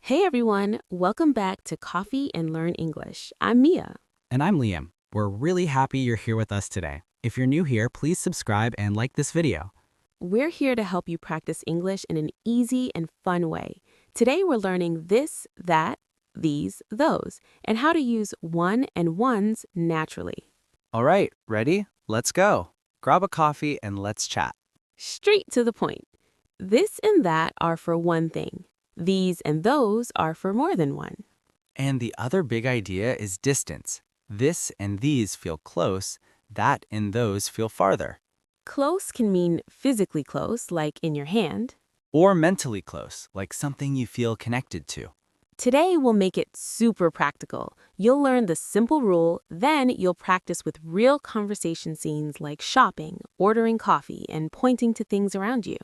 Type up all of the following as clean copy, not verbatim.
Hey everyone, welcome back to Coffee and Learn English. I'm Mia. And I'm Liam. We're really happy you're here with us today. If you're new here, please subscribe and like this video. We're here to help you practice English in an easy and fun way. Today we're learning this, that, these, those, and how to use one and ones naturally. All right, ready? Let's go. Grab a coffee and let's chat. Straight to the point. This and that are for one thing. These and those are for more than one. And the other big idea is distance. This and these feel close, that and those feel farther. Close can mean physically close, like in your hand. Or mentally close, like something you feel connected to. Today, we'll make it super practical. You'll learn the simple rule, then you'll practice with real conversation scenes like shopping, ordering coffee, and pointing to things around you.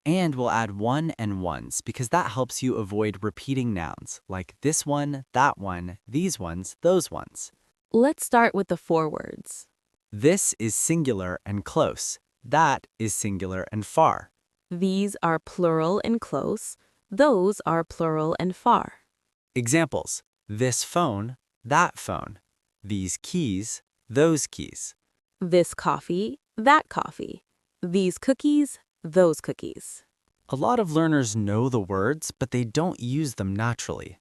And we'll add one and ones because that helps you avoid repeating nouns like this one, that one, these ones, those ones. Let's start with the four words. This is singular and close. That is singular and far. These are plural and close. Those are plural and far. Examples: this phone, that phone. These keys, those keys. This coffee, that coffee. These cookies, those cookies. A lot of learners know the words, but they don't use them naturally.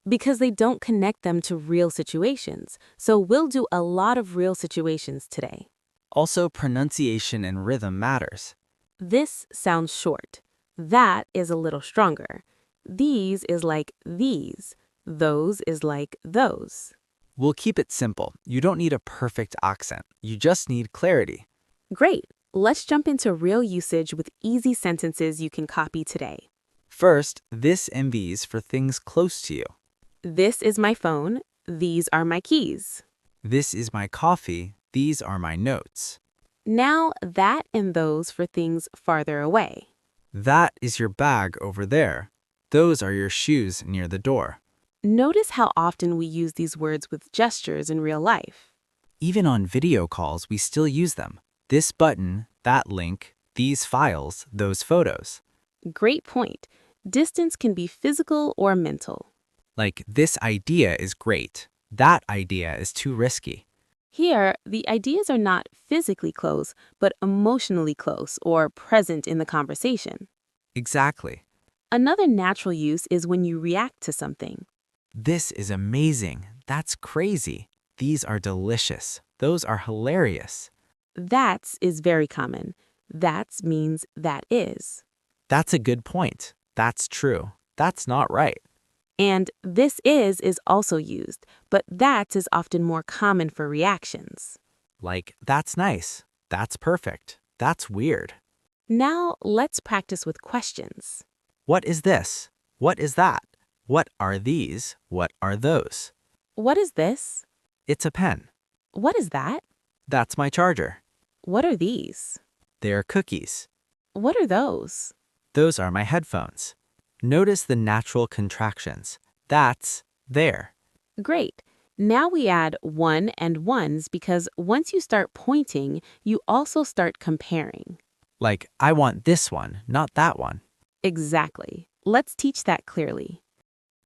Because they don't connect them to real situations. So we'll do a lot of real situations today. Also, pronunciation and rhythm matters. This sounds short. That is a little stronger. These is like these. Those is like those. We'll keep it simple. You don't need a perfect accent. You just need clarity. Great. Let's jump into real usage with easy sentences you can copy today. First, this and these for things close to you. This is my phone. These are my keys. This is my coffee. These are my notes. Now, that and those for things farther away. That is your bag over there. Those are your shoes near the door. Notice how often we use these words with gestures in real life. Even on video calls, we still use them. This button, that link, these files, those photos. Great point. Distance can be physical or mental. Like, this idea is great. That idea is too risky. Here, the ideas are not physically close, but emotionally close or present in the conversation. Exactly. Another natural use is when you react to something. This is amazing. That's crazy. These are delicious. Those are hilarious. That's is very common. That's means that is. That's a good point. That's true. That's not right. And this is also used, but that is often more common for reactions. Like, that's nice. That's perfect. That's weird. Now, let's practice with questions. What is this? What is that? What are these? What are those? What is this? It's a pen. What is that? That's my charger. What are these? They're cookies. What are those? Those are my headphones. Notice the natural contractions. That's, there. Great. Now we add one and ones because once you start pointing, you also start comparing. Like, I want this one, not that one. Exactly. Let's teach that clearly.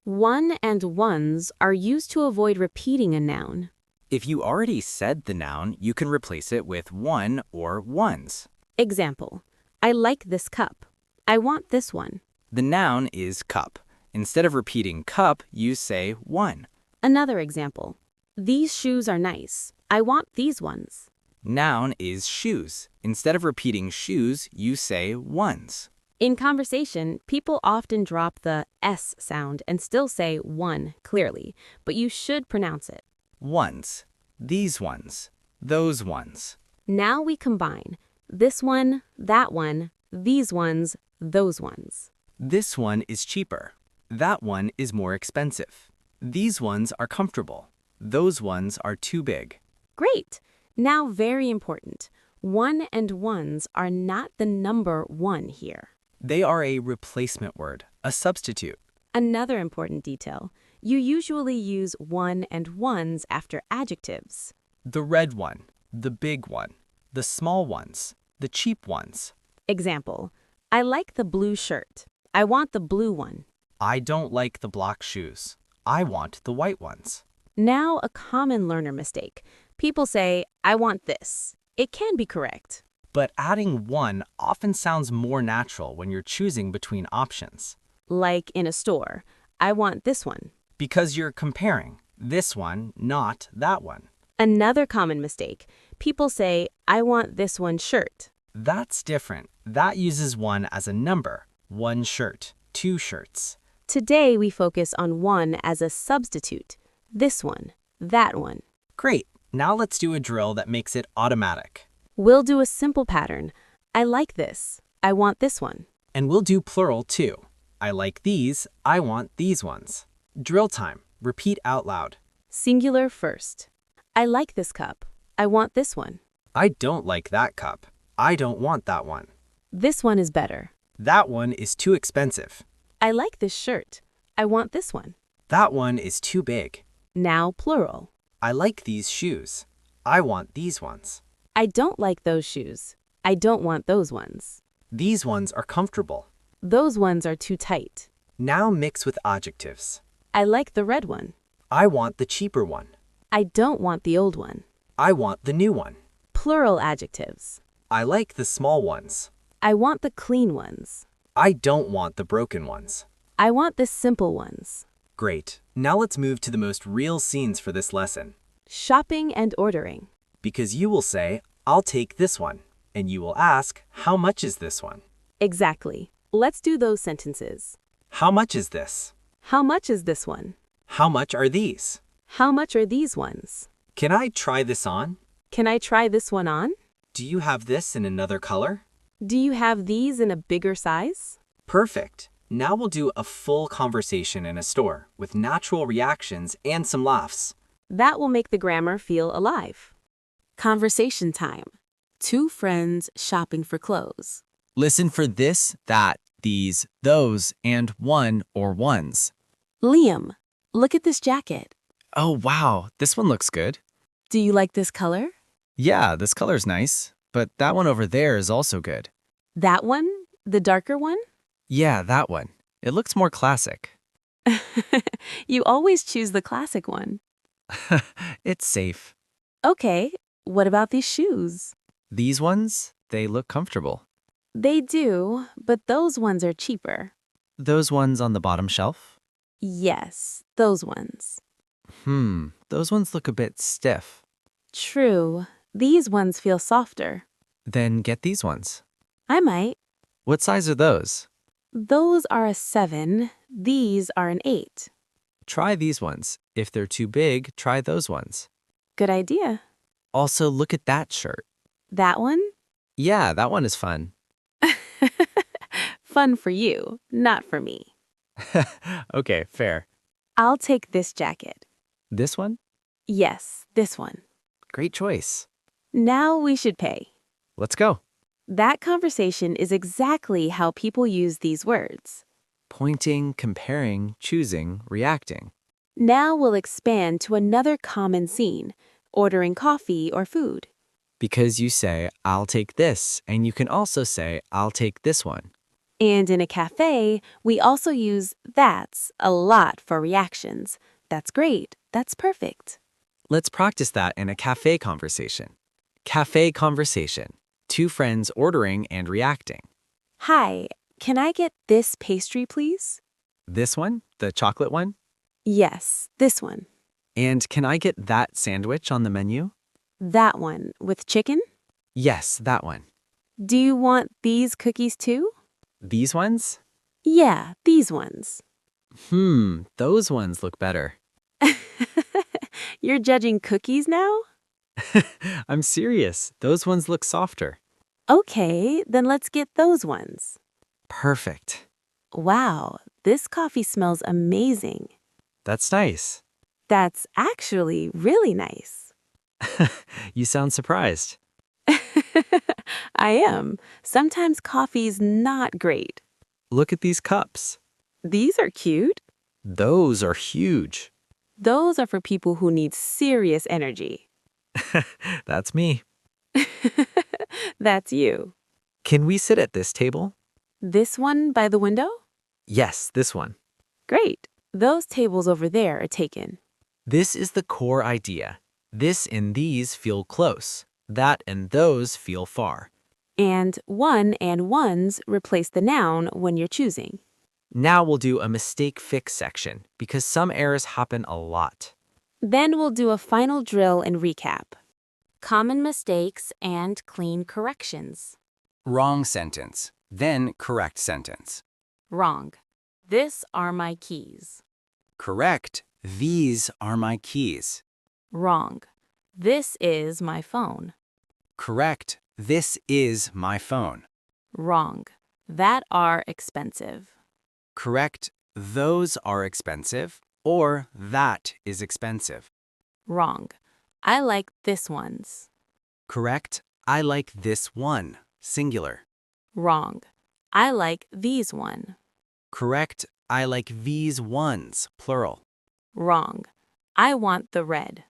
One and ones are used to avoid repeating a noun. If you already said the noun, you can replace it with one or ones. Example, I like this cup. I want this one. The noun is cup. Instead of repeating cup, you say one. Another example, these shoes are nice. I want these ones. Noun is shoes. Instead of repeating shoes, you say ones. In conversation, people often drop the S sound and still say one clearly, but you should pronounce it. Ones. These ones. Those ones. Now we combine this one, that one, these ones, those ones. This one is cheaper. That one is more expensive. These ones are comfortable. Those ones are too big. Great! Now very important, one and ones are not the number one here. They are a replacement word, a substitute. Another important detail, you usually use one and ones after adjectives. The red one, the big one, the small ones, the cheap ones. Example, I like the blue shirt. I want the blue one. I don't like the black shoes. I want the white ones. Now, a common learner mistake. People say, I want this. It can be correct. But adding one often sounds more natural when you're choosing between options. Like in a store, I want this one. Because you're comparing this one, not that one. Another common mistake. People say, I want this one shirt. That's different. That uses one as a number. One shirt, two shirts. Today, we focus on one as a substitute. This one, that one. Great. Now let's do a drill that makes it automatic. We'll do a simple pattern. I like this. I want this one. And we'll do plural too. I like these. I want these ones. Drill time. Repeat out loud. Singular first. I like this cup. I want this one. I don't like that cup. I don't want that one. This one is better. That one is too expensive. I like this shirt. I want this one. That one is too big. Now plural. I like these shoes. I want these ones. I don't like those shoes. I don't want those ones. These ones are comfortable. Those ones are too tight. Now mix with adjectives. I like the red one. I want the cheaper one. I don't want the old one. I want the new one. Plural adjectives. I like the small ones. I want the clean ones. I don't want the broken ones. I want the simple ones. Great. Now let's move to the most real scenes for this lesson. Shopping and ordering. Because you will say, I'll take this one. And you will ask, how much is this one? Exactly. Let's do those sentences. How much is this? How much is this one? How much are these? How much are these ones? Can I try this on? Can I try this one on? Do you have this in another color? Do you have these in a bigger size? Perfect. Now we'll do a full conversation in a store with natural reactions and some laughs. That will make the grammar feel alive. Conversation time. Two friends shopping for clothes. Listen for this, that, these, those, and one or ones. Liam, look at this jacket. Oh, wow, this one looks good. Do you like this color? Yeah, this color's nice, but that one over there is also good. That one? The darker one? Yeah, that one. It looks more classic. You always choose the classic one. It's safe. Okay, what about these shoes? These ones, they look comfortable. They do, but those ones are cheaper. Those ones on the bottom shelf? Yes, those ones. Those ones look a bit stiff. True, these ones feel softer. Then get these ones. I might. What size are those? Those are a 7, these are an 8. Try these ones. If they're too big, try those ones. Good idea. Also, look at that shirt. That one? Yeah, that one is fun. Fun for you, not for me. Okay, fair. I'll take this jacket. This one? Yes, this one. Great choice. Now we should pay. Let's go. That conversation is exactly how people use these words. Pointing, comparing, choosing, reacting. Now we'll expand to another common scene, ordering coffee or food. Because you say, I'll take this, and you can also say, I'll take this one. And in a cafe, we also use that's a lot for reactions. That's great. That's perfect. Let's practice that in a cafe conversation. Cafe conversation. Two friends ordering and reacting. Hi, can I get this pastry, please? This one, the chocolate one? Yes, this one. And can I get that sandwich on the menu? That one with chicken? Yes, that one. Do you want these cookies too? These ones? Yeah, these ones. Those ones look better. You're judging cookies now? I'm serious. Those ones look softer. Okay, then let's get those ones. Perfect. Wow, this coffee smells amazing. That's nice. That's actually really nice. You sound surprised. I am. Sometimes coffee's not great. Look at these cups. These are cute. Those are huge. Those are for people who need serious energy. That's me. That's you. Can we sit at this table? This one by the window? Yes, this one. Great. Those tables over there are taken. This is the core idea. This and these feel close. That and those feel far. And one and ones replace the noun when you're choosing. Now we'll do a mistake fix section because some errors happen a lot. Then we'll do a final drill and recap. Common mistakes and clean corrections. Wrong sentence, then correct sentence. Wrong. This are my keys. Correct. These are my keys. Wrong. This is my phone. Correct. This is my phone. Wrong. That are expensive. Correct. Those are expensive, or that is expensive. Wrong. I like this one's. Correct. I like this one, singular. Wrong. I like these one. Correct. I like these ones, plural. Wrong. I want the red.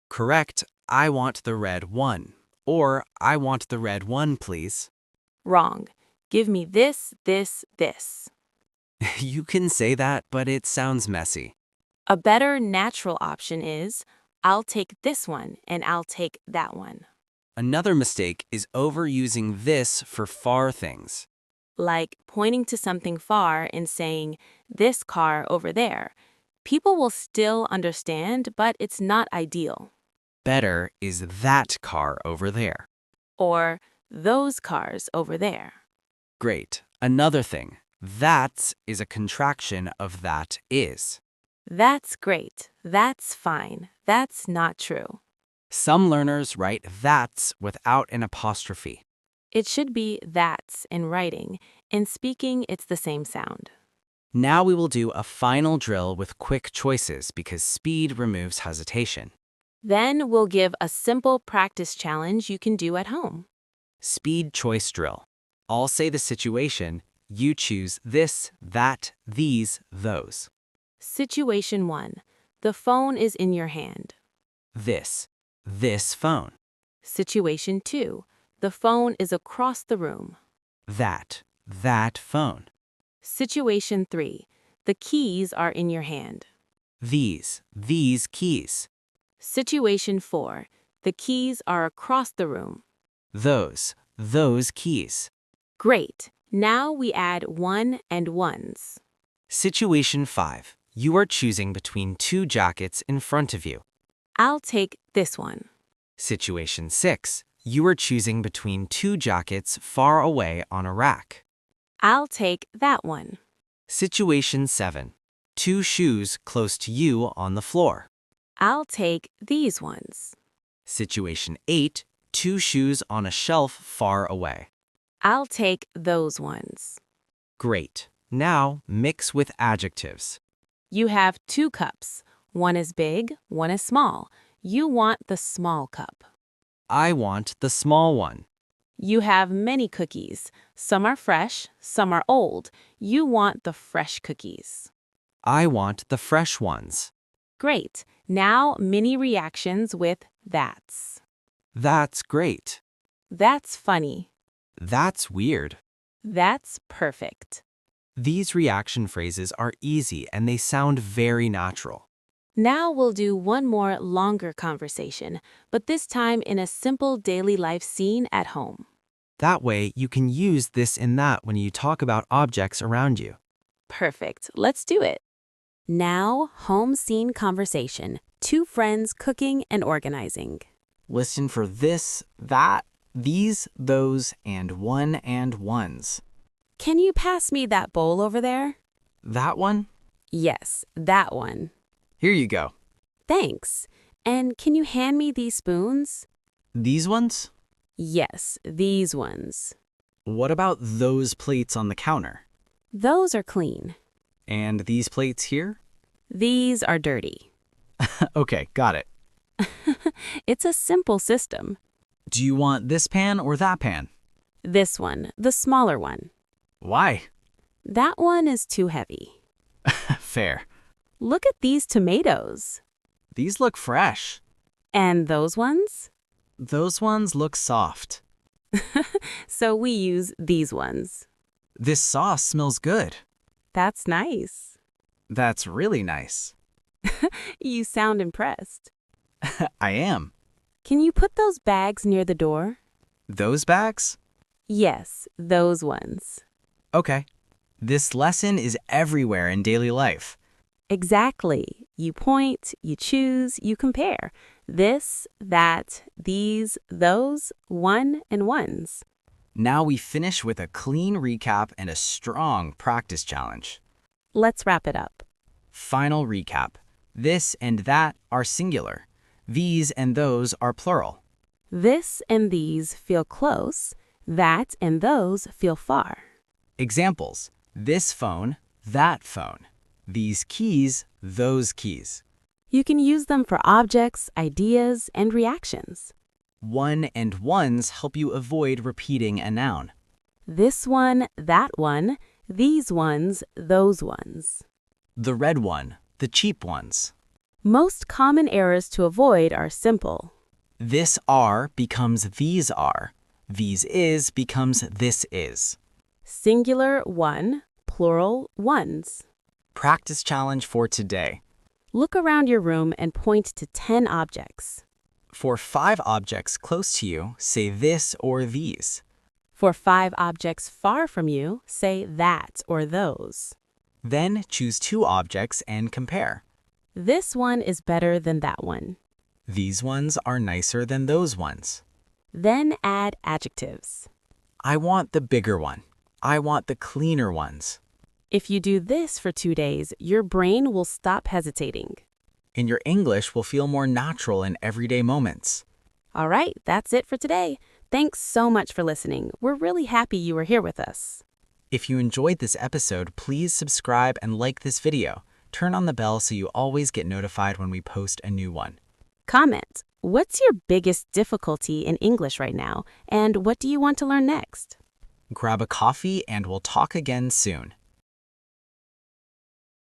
Correct. I want the red one. Or, I want the red one, please. Wrong. Give me this, this, this. You can say that, but it sounds messy. A better natural option is, I'll take this one and I'll take that one. Another mistake is overusing this for far things. Like pointing to something far and saying, this car over there. People will still understand, but it's not ideal. Better is that car over there. Or those cars over there. Great. Another thing. That is a contraction of that is. That's great. That's fine. That's not true. Some learners write that's without an apostrophe. It should be that's in writing. In speaking, it's the same sound. Now we will do a final drill with quick choices because speed removes hesitation. Then we'll give a simple practice challenge you can do at home. Speed choice drill. I'll say the situation. You choose this, that, these, those. Situation 1. The phone is in your hand. This phone. Situation 2. The phone is across the room. That phone. Situation 3. The keys are in your hand. These keys. Situation 4. The keys are across the room. Those keys. Great. Now we add one and ones. Situation 5. You are choosing between two jackets in front of you. I'll take this one. Situation 6. You are choosing between two jackets far away on a rack. I'll take that one. Situation 7. Two shoes close to you on the floor. I'll take these ones. Situation 8. Two shoes on a shelf far away. I'll take those ones. Great. Now mix with adjectives. You have 2 cups. One is big, one is small. You want the small cup. I want the small one. You have many cookies. Some are fresh, some are old. You want the fresh cookies. I want the fresh ones. Great. Now mini reactions with that's. That's great. That's funny. That's weird. That's perfect. These reaction phrases are easy and they sound very natural. Now we'll do one more longer conversation, but this time in a simple daily life scene at home. That way, you can use this and that when you talk about objects around you. Perfect. Let's do it. Now, home scene conversation. 2 friends cooking and organizing. Listen for this, that, these, those, and one and ones. Can you pass me that bowl over there? That one? Yes, that one. Here you go. Thanks. And can you hand me these spoons? These ones? Yes, these ones. What about those plates on the counter? Those are clean. And these plates here? These are dirty. Okay, got it. It's a simple system. Do you want this pan or that pan? This one, the smaller one. Why? That one is too heavy. Fair. Look at these tomatoes. These look fresh. And those ones? Those ones look soft. So we use these ones. This sauce smells good. That's nice. That's really nice. You sound impressed. I am. Can you put those bags near the door? Those bags? Yes, those ones. Okay. This lesson is everywhere in daily life. Exactly. You point, you choose, you compare. This, that, these, those, one, and ones. Now we finish with a clean recap and a strong practice challenge. Let's wrap it up. Final recap. This and that are singular. These and those are plural. This and these feel close. That and those feel far. Examples: this phone, that phone. These keys, those keys. You can use them for objects, ideas, and reactions. One and ones help you avoid repeating a noun. This one, that one, these ones, those ones. The red one, the cheap ones. Most common errors to avoid are simple. This are becomes these are. These is becomes this is. Singular one, plural ones. Practice challenge for today. Look around your room and point to 10 objects. For 5 objects close to you, say this or these. For 5 objects far from you, say that or those. Then choose 2 objects and compare. This one is better than that one. These ones are nicer than those ones. Then add adjectives. I want the bigger one. I want the cleaner ones. If you do this for 2 days, your brain will stop hesitating. And your English will feel more natural in everyday moments. All right, that's it for today. Thanks so much for listening. We're really happy you were here with us. If you enjoyed this episode, please subscribe and like this video. Turn on the bell so you always get notified when we post a new one. Comment, what's your biggest difficulty in English right now, and what do you want to learn next? Grab a coffee and we'll talk again soon.